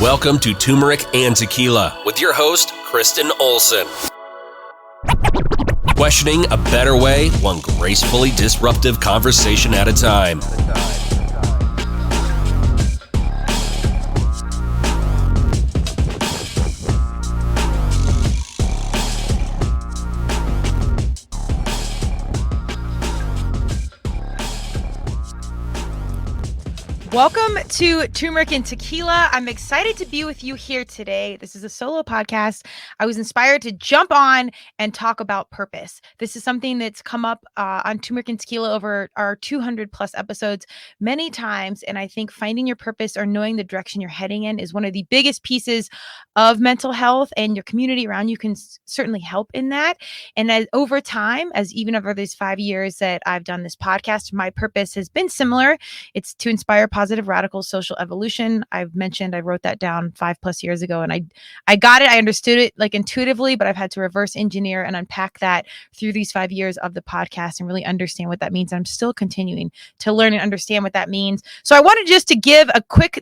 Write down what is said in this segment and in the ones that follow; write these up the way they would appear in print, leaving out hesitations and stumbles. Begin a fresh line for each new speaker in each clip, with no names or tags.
Welcome to Turmeric and Tequila with your host, Kristen Olson. Questioning a better way, one gracefully disruptive conversation at a time.
Welcome to Turmeric and Tequila. I'm excited to be with you here today. This is a solo podcast. I was inspired to jump on and talk about purpose. This is something that's come up on Turmeric and Tequila over our 200 plus episodes many times. And I think finding your purpose or knowing the direction you're heading in is one of the biggest pieces of mental health, and your community around you can certainly help in that. And as over time, as even over these 5 years that I've done this podcast, my purpose has been similar. It's to inspire positive radical social evolution. I've mentioned I wrote that down 5+ years ago, and I got it. I understood it like intuitively, but I've had to reverse engineer and unpack that through these 5 years of the podcast and really understand what that means. I'm still continuing to learn and understand what that means. So I wanted just to give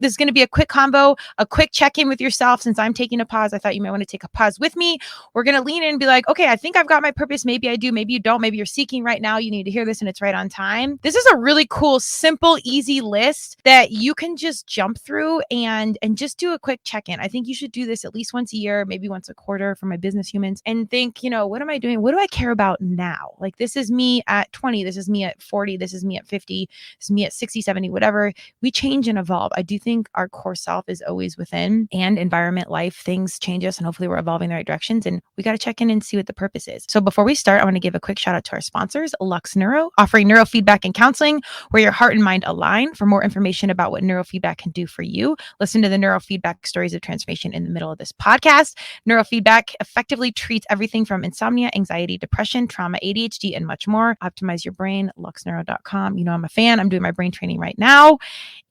this is going to be a quick convo, a quick check-in with yourself. Since I'm taking a pause, I thought you might want to take a pause with me. We're going to lean in and be like, okay, I think I've got my purpose. Maybe I do, maybe you don't. Maybe you're seeking right now. You need to hear this and it's right on time. This is a really cool, simple, easy list that you can just jump through and just do a quick check-in. I think you should do this at least once a year, maybe once a quarter for my business humans, and think, what am I doing? What do I care about now? Like, this is me at 20. This is me at 40. This is me at 50. This is me at 60, 70, whatever. We change and evolve. I do think our core self is always within, and environment, life, things change us, and hopefully we're evolving in the right directions, and we got to check in and see what the purpose is. So before we start, I want to give a quick shout out to our sponsors, Lux Neuro, offering neurofeedback and counseling where your heart and mind align. For more information about what neurofeedback can do for you, listen to the neurofeedback stories of transformation in the middle of this podcast. Neurofeedback effectively treats everything from insomnia, anxiety, depression, trauma, ADHD, and much more. Optimize your brain, luxneuro.com. I'm a fan. I'm doing my brain training right now.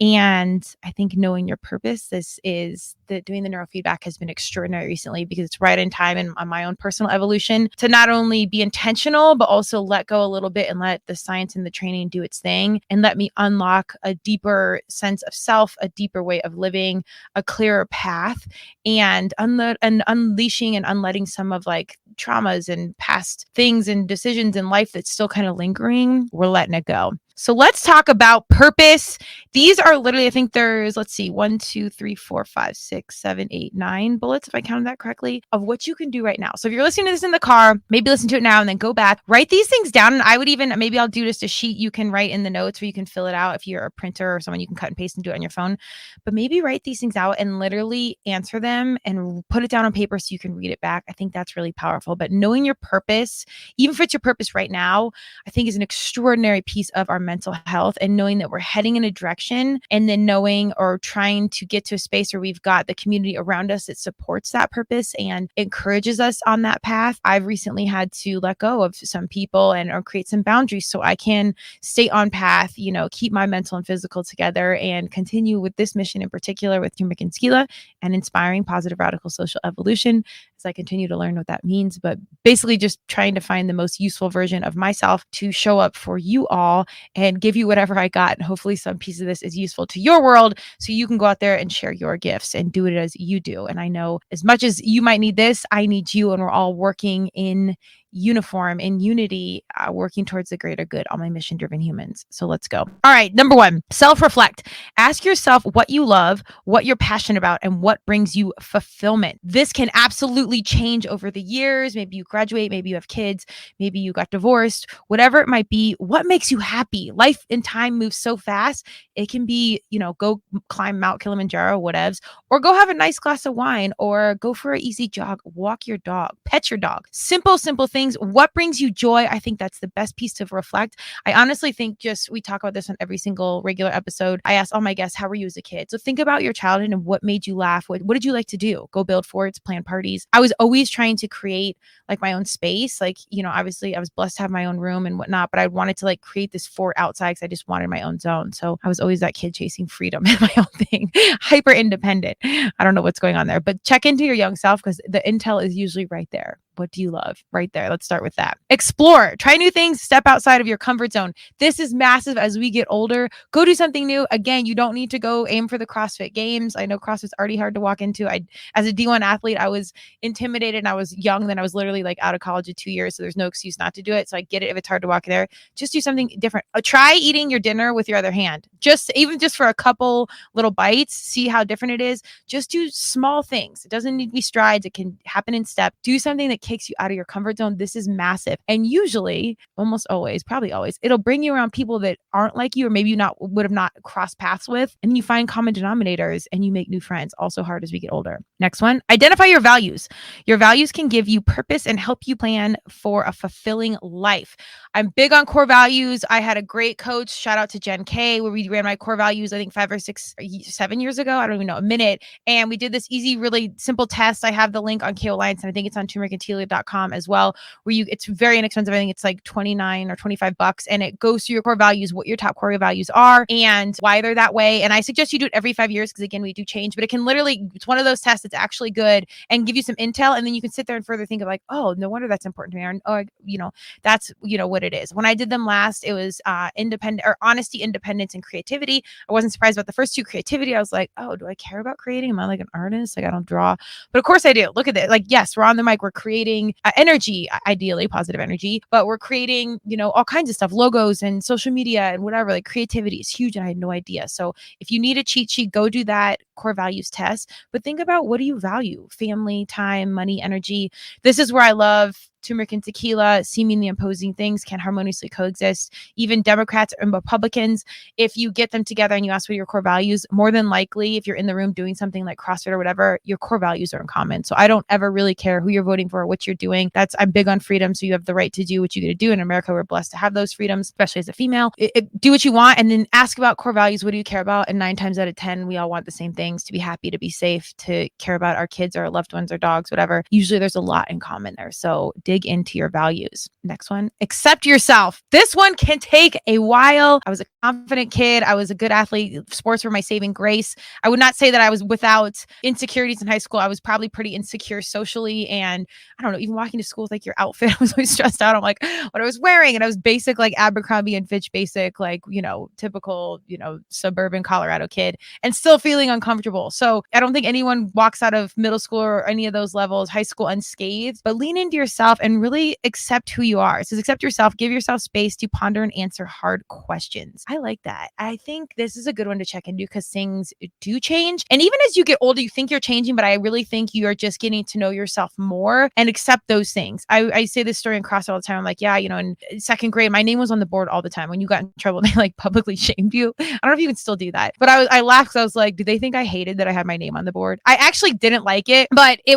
And I think knowing your purpose, doing the neurofeedback has been extraordinary recently because it's right in time and on my own personal evolution to not only be intentional, but also let go a little bit and let the science and the training do its thing and let me unlock a deeper sense of self, a deeper way of living, a clearer path, and unleashing and unletting some of like traumas and past things and decisions in life that's still kind of lingering. We're letting it go. So let's talk about purpose. These are literally, I think there's, 1, 2, 3, 4, 5, 6, 7, 8, 9 bullets, if I counted that correctly, of what you can do right now. So if you're listening to this in the car, maybe listen to it now and then go back, write these things down. And I would maybe I'll do just a sheet you can write in the notes where you can fill it out. If you're a printer or someone, you can cut and paste and do it on your phone. But maybe write these things out and literally answer them and put it down on paper so you can read it back. I think that's really powerful. But knowing your purpose, even if it's your purpose right now, I think is an extraordinary piece of our mental health, and knowing that we're heading in a direction and then knowing or trying to get to a space where we've got the community around us that supports that purpose and encourages us on that path. I've recently had to let go of some people or create some boundaries so I can stay on path, keep my mental and physical together and continue with this mission in particular with Turmeric and Tequila and inspiring positive radical social evolution as I continue to learn what that means. But basically just trying to find the most useful version of myself to show up for you all and give you whatever I got. And hopefully some piece of this is useful to your world so you can go out there and share your gifts and do it as you do. And I know as much as you might need this, I need you, and we're all working in uniform, in unity, working towards the greater good, all my mission-driven humans. So let's go. All right. Number 1, self-reflect. Ask yourself what you love, what you're passionate about, and what brings you fulfillment. This can absolutely change over the years. Maybe you graduate, maybe you have kids, maybe you got divorced, whatever it might be. What makes you happy? Life and time moves so fast. It can be, go climb Mount Kilimanjaro, whatevs, or go have a nice glass of wine, or go for an easy jog, walk your dog, pet your dog. Simple things. What brings you joy? I think that's the best piece to reflect. I honestly think we talk about this on every single regular episode. I ask all my guests, how were you as a kid? So think about your childhood and what made you laugh. What did you like to do? Go build forts, plan parties. I was always trying to create like my own space. Like, obviously I was blessed to have my own room and whatnot, but I wanted to like create this fort outside because I just wanted my own zone. So I was always that kid chasing freedom and my own thing, hyper independent. I don't know what's going on there, but check into your young self because the intel is usually right there. What do you love? Right there. Let's start with that. Explore, try new things, step outside of your comfort zone. This is massive as we get older. Go do something new. Again, you don't need to go aim for the CrossFit Games. I know CrossFit's already hard to walk into. As a D1 athlete, I was intimidated and I was young. Then I was literally like out of college in 2 years. So there's no excuse not to do it. So I get it if it's hard to walk there. Just do something different. Try eating your dinner with your other hand. Even just for a couple little bites, see how different it is. Just do small things. It doesn't need to be strides. It can happen in step. Do something that kicks you out of your comfort zone. This is massive. And usually, almost always, probably always, it'll bring you around people that aren't like you, or maybe you would have not crossed paths with. And then you find common denominators and you make new friends. Also hard as we get older. Next one, identify your values. Your values can give you purpose and help you plan for a fulfilling life. I'm big on core values. I had a great coach, shout out to Jen K, where we ran my core values, I think 5 or 6, 7 years ago. I don't even know, a minute. And we did this easy, really simple test. I have the link on KO Alliance, and I think it's on turmericandtequila.com as well, where it's very inexpensive. I think it's like $29 or $25, and it goes through your core values, what your top core values are and why they're that way. And I suggest you do it every 5 years, because again, we do change, but it can literally, it's one of those tests that's actually good and give you some intel. And then you can sit there and further think of like, oh, no wonder that's important to me. Or, that's, what it is. When I did them last, it was honesty, independence, and creativity. I wasn't surprised about the first two, creativity. I was like, oh, do I care about creating? Am I like an artist? Like, I don't draw, but of course I do. Look at it. Like, yes, we're on the mic. We're creating energy, ideally positive energy, but we're creating, all kinds of stuff, logos and social media and whatever. Like, creativity is huge, and I had no idea. So if you need a cheat sheet, go do that core values test, but think about, what do you value? Family, time, money, energy. This is where I love turmeric and tequila. Seemingly opposing things can harmoniously coexist. Even Democrats and Republicans, if you get them together and you ask what your core values, more than likely, if you're in the room doing something like CrossFit or whatever, your core values are in common. So I don't ever really care who you're voting for or what you're doing. I'm big on freedom. So you have the right to do what you got to do. In America, we're blessed to have those freedoms, especially as a female. Do what you want, and then ask about core values. What do you care about? And 9 times out of 10, we all want the same things: to be happy, to be safe, to care about our kids, our loved ones, our dogs, whatever. Usually there's a lot in common there. So dig into your values. Next one, accept yourself. This one can take a while. I was a confident kid. I was a good athlete. Sports were my saving grace. I would not say that I was without insecurities in high school. I was probably pretty insecure socially. And I don't know, even walking to school with like your outfit, I was always stressed out on like what I was wearing. And I was basic, like Abercrombie and Fitch basic, like, typical, suburban Colorado kid, and still feeling uncomfortable. So I don't think anyone walks out of middle school or any of those levels, high school, unscathed, but lean into yourself and really accept who you are. It says accept yourself, give yourself space to ponder and answer hard questions. I like that. I think this is a good one to check into, because things do change. And even as you get older, you think you're changing, but I really think you are just getting to know yourself more and accept those things. I say this story in CrossFit all the time. I'm like, yeah, in second grade, my name was on the board all the time. When you got in trouble, they like publicly shamed you. I don't know if you can still do that, but I laughed because I was like, do they think I hated that I had my name on the board? I actually didn't like it, but I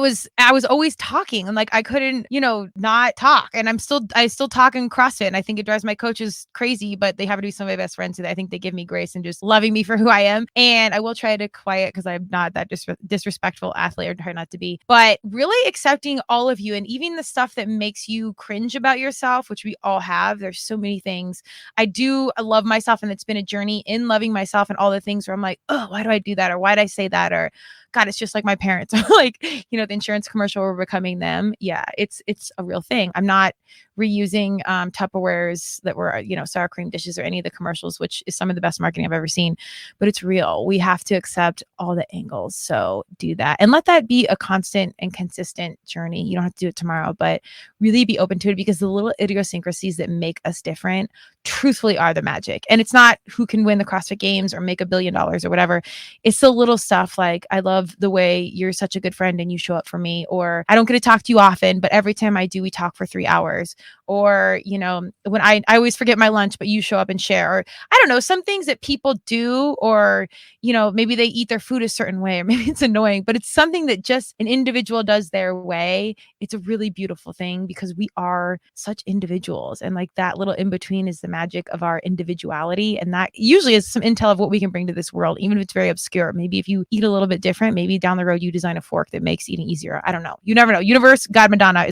was always talking, and like I couldn't, not talk. And I still talk in CrossFit, and I think it drives my coaches crazy, but they happen to be some of my best friends who I think they give me grace and just loving me for who I am. And I will try to quiet, because I'm not that disrespectful athlete, or try not to be, but really accepting all of you, and even the stuff that makes you cringe about yourself, which we all have. There's so many things. I love myself, and it's been a journey in loving myself, and all the things where I'm like, oh, why do I do that? Or why did I say that? Or God, it's just like my parents. Like, the insurance commercial, we're becoming them. Yeah, it's a real thing. I'm not reusing Tupperwares that were, sour cream dishes or any of the commercials, which is some of the best marketing I've ever seen. But it's real. We have to accept all the angles. So do that, and let that be a constant and consistent journey. You don't have to do it tomorrow, but really be open to it, because the little idiosyncrasies that make us different truthfully are the magic. And it's not who can win the CrossFit Games or make $1 billion or whatever. It's the little stuff like, I love the way you're such a good friend and you show up for me, or I don't get to talk to you often, but every time I do, we talk for 3 hours. Or, when I always forget my lunch, but you show up and share. Or I don't know, some things that people do, or, maybe they eat their food a certain way, or maybe it's annoying, but it's something that just an individual does their way. It's a really beautiful thing, because we are such individuals, and like that little in between is the magic of our individuality. And that usually is some intel of what we can bring to this world, even if it's very obscure. Maybe if you eat a little bit different, maybe down the road you design a fork that makes eating easier. I don't know. You never know. Universe, God, Madonna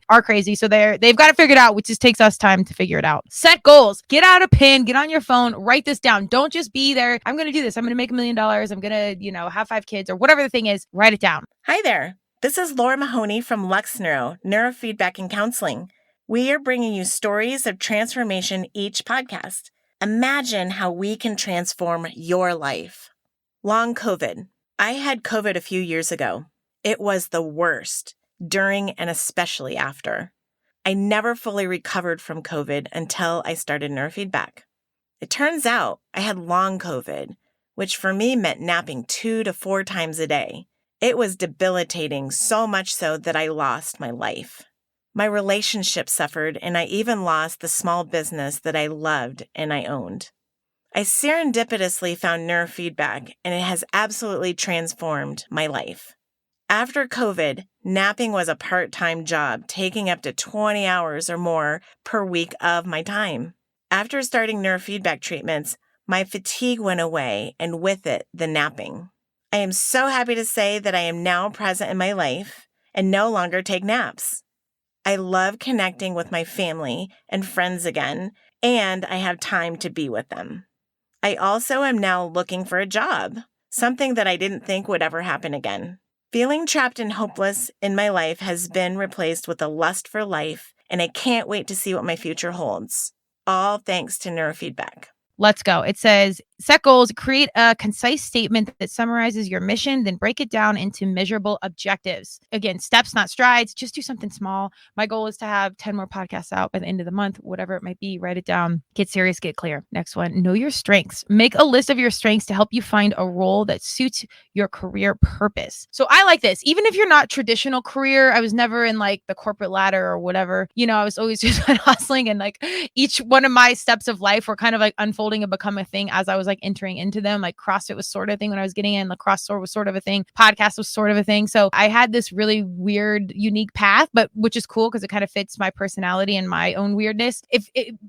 are crazy. So they've got to figure it out, which just takes us time to figure it out. Set goals. Get out a pen, get on your phone, write this down. Don't just be there. I'm going to do this. I'm going to make $1 million. I'm going to, have 5 kids, or whatever the thing is. Write it down.
Hi there. This is Laura Mahoney from Lux Neuro, Neurofeedback and Counseling. We are bringing you stories of transformation each podcast. Imagine how we can transform your life. Long COVID. I had COVID a few years ago. It was the worst, during and especially after. I never fully recovered from COVID until I started neurofeedback. It turns out I had long COVID, which for me meant napping 2 to 4 times a day. It was debilitating, so much so that I lost my life. My relationship suffered, and I even lost the small business that I loved and I owned. I serendipitously found neurofeedback, and it has absolutely transformed my life. After COVID, napping was a part-time job, taking up to 20 hours or more per week of my time. After starting neurofeedback treatments, my fatigue went away, and with it, the napping. I am so happy to say that I am now present in my life and no longer take naps. I love connecting with my family and friends again, and I have time to be with them. I also am now looking for a job, something that I didn't think would ever happen again. Feeling trapped and hopeless in my life has been replaced with a lust for life, and I can't wait to see what my future holds. All thanks to neurofeedback.
Let's go. It says, set goals, create a concise statement that summarizes your mission, then break it down into measurable objectives. Again, steps, not strides. Just do something small. My goal is to have 10 more podcasts out by the end of the month, whatever it might be. Write it down. Get serious, get clear. Next one, know your strengths. Make a list of your strengths to help you find a role that suits your career purpose. So I like this. Even if you're not traditional career, I was never in like the corporate ladder or whatever. I was always just hustling, and like each one of my steps of life were kind of like unfolding and become a thing as I was like entering into them. Like CrossFit was sort of a thing when I was getting in. Lacrosse was sort of a thing. Podcast was sort of a thing. So I had this really weird, unique path, but which is cool because it kind of fits my personality and my own weirdness.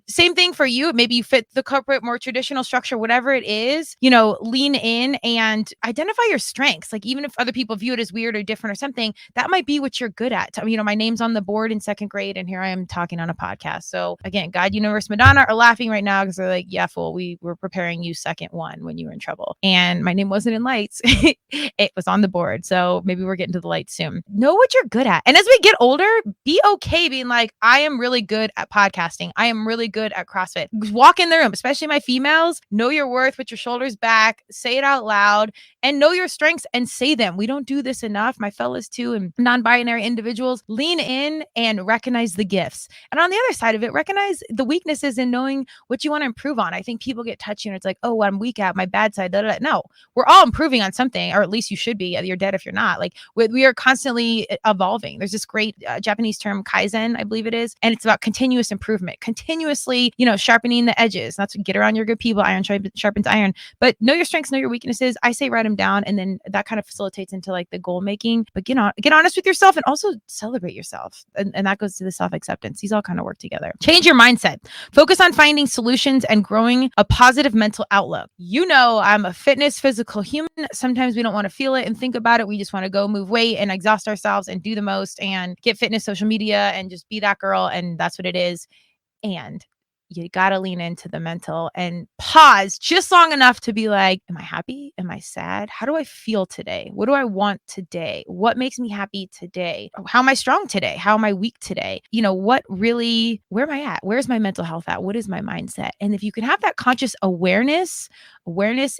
Same thing for you. Maybe you fit the corporate, more traditional structure, whatever it is, lean in and identify your strengths. Like even if other people view it as weird or different or something, that might be what you're good at. My name's on the board in 2nd grade and here I am talking on a podcast. So again, God, Universe, Madonna are laughing right now because they're like, yeah, fool, we were preparing you second one when you were in trouble. And my name wasn't in lights. It was on the board. So maybe we're getting to the lights soon. Know what you're good at. And as we get older, be okay being like, I am really good at podcasting. I am really good at CrossFit. Walk in the room, especially my females, know your worth, put your shoulders back, say it out loud, and know your strengths and say them. We don't do this enough. My fellas too, and non-binary individuals, lean in and recognize the gifts. And on the other side of it, recognize the weaknesses and knowing what you want to improve on. I think people get touchy and it's like, oh, I'm weak at my bad side. Da, da, da. No, we're all improving on something, or at least you should be. You're dead if you're not. Like we are constantly evolving. There's this great Japanese term, kaizen, I believe it is. And it's about continuous improvement, continuously, sharpening the edges. That's what get around your good people. Iron sharpens iron. But know your strengths, know your weaknesses. I say write them down. And then that kind of facilitates into like the goal making. But get honest with yourself and also celebrate yourself. And that goes to the self-acceptance. These all kind of work together. Change your mindset. Focus on finding solutions and growing a positive mental outlook. I'm a fitness, physical human. Sometimes we don't want to feel it and think about it. We just want to go move weight and exhaust ourselves and do the most and get fitness, social media, and just be that girl. And that's what it is. And you got to lean into the mental and pause just long enough to be like, am I happy? Am I sad? How do I feel today? What do I want today? What makes me happy today? How am I strong today? How am I weak today? Where am I at? Where's my mental health at? What is my mindset? And if you can have that conscious awareness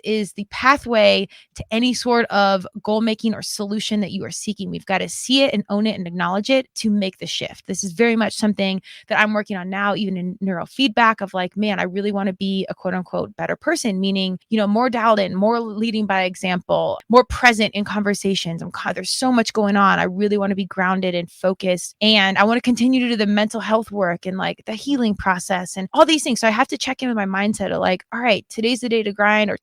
is the pathway to any sort of goal making or solution that you are seeking. We've got to see it and own it and acknowledge it to make the shift. This is very much something that I'm working on now, even in neurofeedback of like, man, I really want to be a quote unquote better person, meaning, more dialed in, more leading by example, more present in conversations. There's so much going on. I really want to be grounded and focused. And I want to continue to do the mental health work and like the healing process and all these things. So I have to check in with my mindset of like, all right, today's the day to grind, or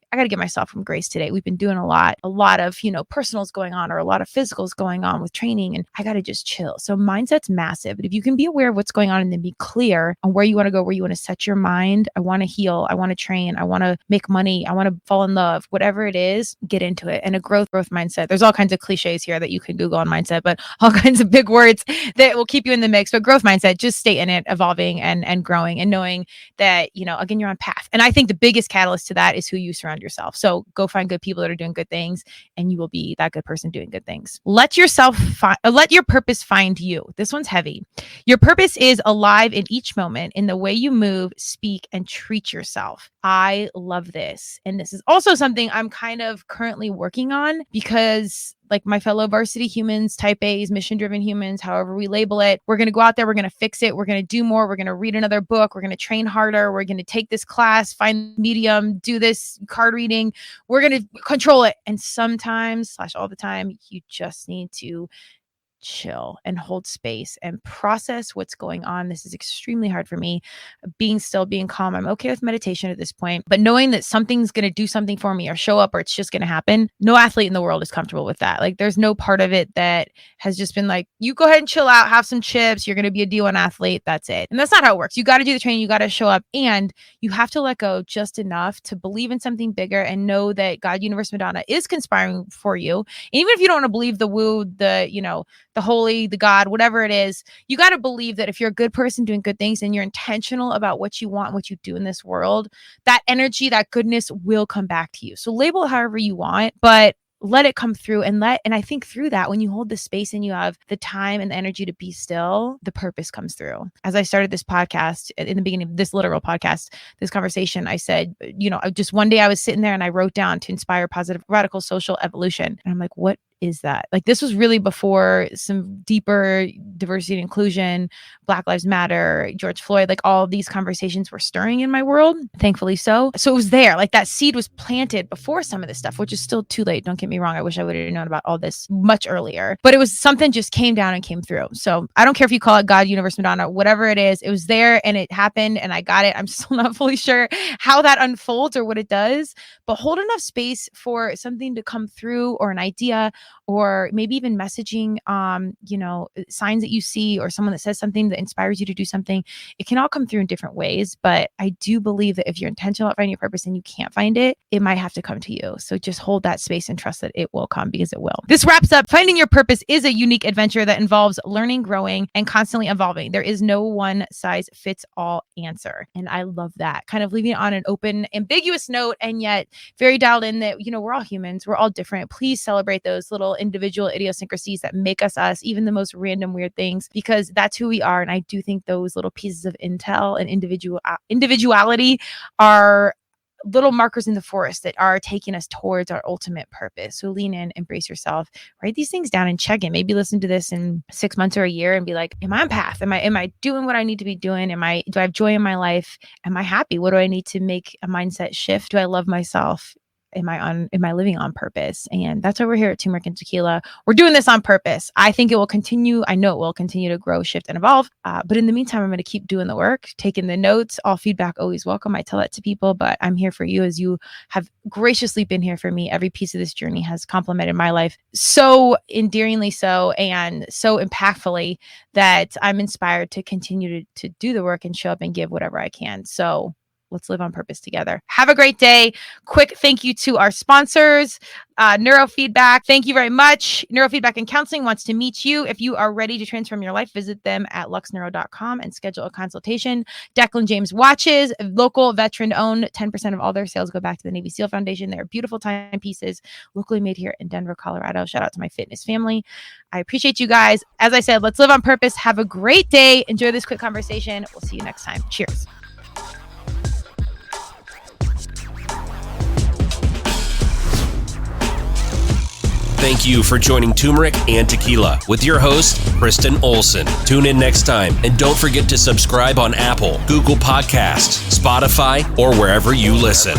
I got to give myself some grace today. We've been doing a lot of, personals going on or a lot of physicals going on with training, and I got to just chill. So mindset's massive. But if you can be aware of what's going on and then be clear on where you want to go, where you want to set your mind, I want to heal, I want to train, I want to make money, I want to fall in love, whatever it is, get into it. And a growth mindset. There's all kinds of cliches here that you can Google on mindset, but all kinds of big words that will keep you in the mix. But growth mindset, just stay in it, evolving and growing and knowing that, again, you're on path. And I think the biggest catalyst to that is who you surround around yourself. So go find good people that are doing good things, and you will be that good person doing good things. Let your purpose find you. This one's heavy. Your purpose is alive in each moment in the way you move, speak, and treat yourself. I love this. And this is also something I'm kind of currently working on, because like my fellow varsity humans, type A's, mission-driven humans, however we label it, we're going to go out there, we're going to fix it, we're going to do more, we're going to read another book, we're going to train harder, we're going to take this class, find medium, do this card reading, we're going to control it. And sometimes, / all the time, you just need to chill and hold space and process what's going on. This is extremely hard for me. Being still, being calm. I'm okay with meditation at this point, but knowing that something's going to do something for me or show up, or it's just going to happen. No athlete in the world is comfortable with that. Like, there's no part of it that has just been like, you go ahead and chill out, have some chips, you're going to be a D1 athlete. That's it. And that's not how it works. You got to do the training. You got to show up, and you have to let go just enough to believe in something bigger and know that God, universe, Madonna is conspiring for you. And even if you don't want to believe the woo, the holy, the God, whatever it is, you got to believe that if you're a good person doing good things and you're intentional about what you want and what you do in this world, that energy, that goodness will come back to you. So label it however you want, but let it come through, and I think through that, when you hold the space and you have the time and the energy to be still, the purpose comes through. As I started this podcast, in the beginning of this literal podcast, this conversation, I said, just one day I was sitting there and I wrote down to inspire positive, radical social evolution. And I'm like, what is that? Like, this was really before some deeper diversity and inclusion, Black Lives Matter, George Floyd, like all of these conversations were stirring in my world, thankfully so. So it was there, like that seed was planted before some of this stuff, which is still too late. Don't get me wrong. I wish I would have known about all this much earlier, but it was something just came down and came through. So I don't care if you call it God, universe, Madonna, whatever it was there and it happened and I got it. I'm still not fully sure how that unfolds or what it does, but hold enough space for something to come through, or an idea, or maybe even messaging, signs that you see, or someone that says something that inspires you to do something. It can all come through in different ways, but I do believe that if you're intentional about finding your purpose and you can't find it, it might have to come to you. So just hold that space and trust that it will come, because it will. This wraps up. Finding your purpose is a unique adventure that involves learning, growing, and constantly evolving. There is no one size fits all answer. And I love that. Kind of leaving it on an open, ambiguous note, and yet very dialed in that, we're all humans. We're all different. Please celebrate those little individual idiosyncrasies that make us us, even the most random weird things, because that's who we are. And I do think those little pieces of intel and individuality are little markers in the forest that are taking us towards our ultimate purpose. So lean in, embrace yourself, write these things down and check in. Maybe listen to this in 6 months or a year and be like, am I on path? Am I doing what I need to be doing? Do I have joy in my life? Am I happy? What do I need to make a mindset shift? Do I love myself? Am I living on purpose? And that's why we're here at Turmeric and Tequila. We're doing this on purpose. I think it will continue. I know it will continue to grow, shift, and evolve. But in the meantime, I'm going to keep doing the work, taking the notes. All feedback always welcome. I tell that to people, but I'm here for you, as you have graciously been here for me. Every piece of this journey has complemented my life so endearingly so, and so impactfully, that I'm inspired to continue to do the work and show up and give whatever I can. So let's live on purpose together. Have a great day. Quick thank you to our sponsors, Neurofeedback. Thank you very much. Neurofeedback and Counseling wants to meet you. If you are ready to transform your life, visit them at luxneuro.com and schedule a consultation. Declan James Watches, local veteran owned, 10% of all their sales go back to the Navy SEAL Foundation. They're beautiful timepieces, locally made here in Denver, Colorado. Shout out to my fitness family. I appreciate you guys. As I said, let's live on purpose. Have a great day. Enjoy this quick conversation. We'll see you next time. Cheers.
Thank you for joining Turmeric and Tequila with your host, Kristen Olson. Tune in next time, and don't forget to subscribe on Apple, Google Podcasts, Spotify, or wherever you listen.